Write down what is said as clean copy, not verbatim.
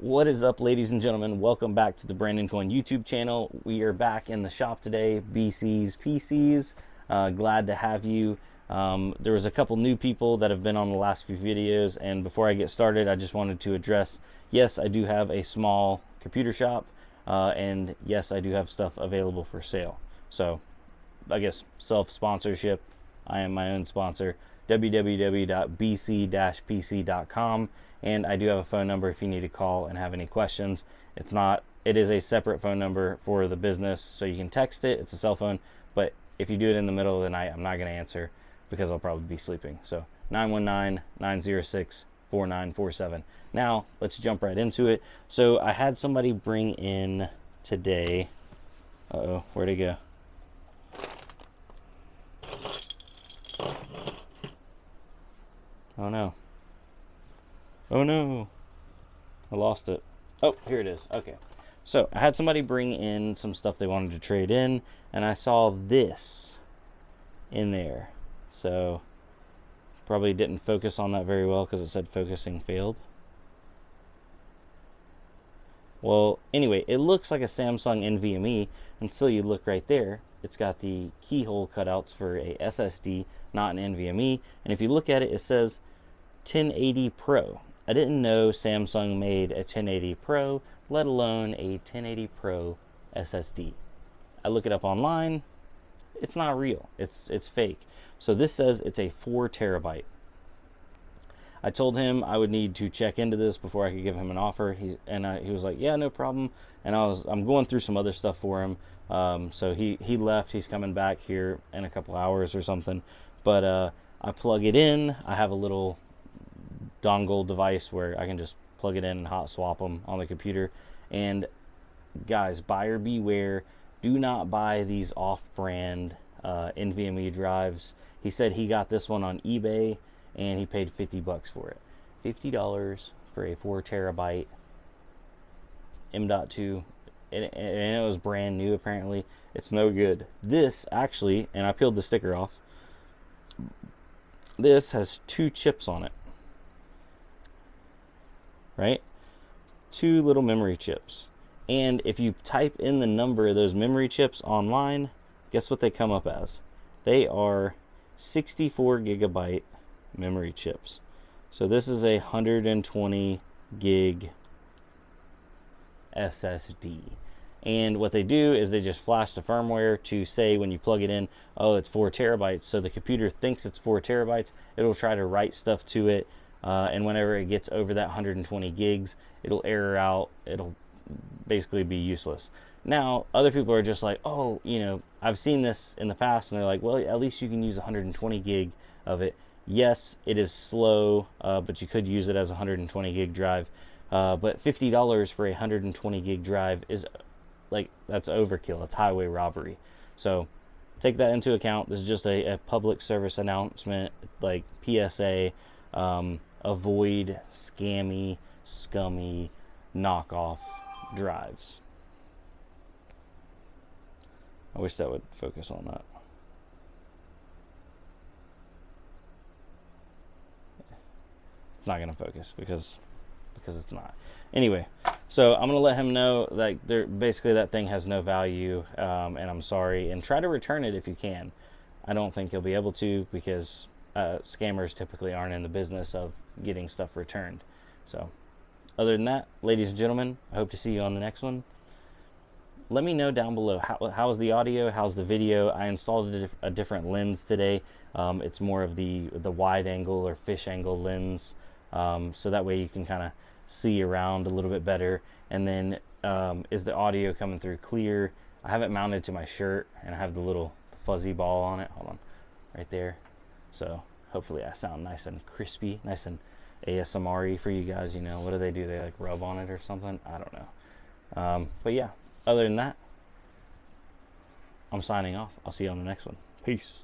What is up, ladies and gentlemen? Welcome back to the Brandon Coin YouTube channel. We are back in the shop today, BC's PCs. Glad to have you. There was a couple new people that have been on the last few videos, and before I get started, I just wanted to address, yes, I do have a small computer shop, and yes, I do have stuff available for sale. So, I guess self-sponsorship. I am my own sponsor, www.bc-pc.com, and I do have a phone number if you need to call and have any questions. It is a separate phone number for the business, so you can text it. It's a cell phone, but if you do it in the middle of the night, I'm not going to answer because I'll probably be sleeping. So 919-906-4947. Now let's jump right into it. So I had somebody bring in today. Uh-oh, where'd it go? Oh no. Oh no. I lost it. Oh, here it is. Okay. So I had somebody bring in some stuff they wanted to trade in, and I saw this in there. So probably didn't focus on that very well because it said focusing failed. Well, anyway, it looks like a Samsung NVMe until you look right there. It's got the keyhole cutouts for a SSD, not an NVMe. And if you look at it, it says 1080 Pro. I didn't know Samsung made a 1080 Pro, let alone a 1080 Pro SSD. I look it up online. It's not real. It's fake. So this says it's a 4 terabyte. I told him I would need to check into this before I could give him an offer. He was like, "Yeah, no problem." And I'm going through some other stuff for him. So he left. He's coming back here in a couple hours or something. But I plug it in. I have a little dongle device where I can just plug it in and hot swap them on the computer. And guys, buyer beware. Do not buy these off-brand NVMe drives. He said he got this one on eBay and he paid $50 for it. $50 for a 4 terabyte M.2, and it was brand new. Apparently it's no good. This actually, and I peeled the sticker off, this has 2 chips on it, right? 2 little memory chips. And if you type in the number of those memory chips online, guess what they come up as? They are 64 gigabyte memory chips. So this is a 120 gig SSD. And what they do is they just flash the firmware to say when you plug it in, oh, it's 4 terabytes. So the computer thinks it's 4 terabytes. It'll try to write stuff to it. And whenever it gets over that 120 gigs, it'll error out. It'll basically be useless. Now, other people are just like, oh, I've seen this in the past, and they're like, well, at least you can use 120 gig of it. Yes, it is slow, but you could use it as a 120 gig drive. But $50 for a 120 gig drive is that's overkill. It's highway robbery. So take that into account. This is just a public service announcement, like PSA. Avoid scammy, scummy, knockoff drives. I wish that would focus on that. It's not going to focus because it's not. Anyway, so I'm going to let him know basically that thing has no value, and I'm sorry, and try to return it if you can. I don't think you'll be able to because scammers typically aren't in the business of getting stuff returned. So other than that, ladies and gentlemen, I hope to see you on the next one. Let me know down below how's the audio, how's the video. I installed a different lens today. It's more of the wide angle or fish angle lens, so that way you can kind of see around a little bit better. And then is the audio coming through clear? I have it mounted to my shirt, and I have the little fuzzy ball on it. Hold on, right there. So hopefully I sound nice and crispy, nice and ASMR-y for you guys. What do? They like rub on it or something? I don't know. But yeah, other than that, I'm signing off. I'll see you on the next one. Peace.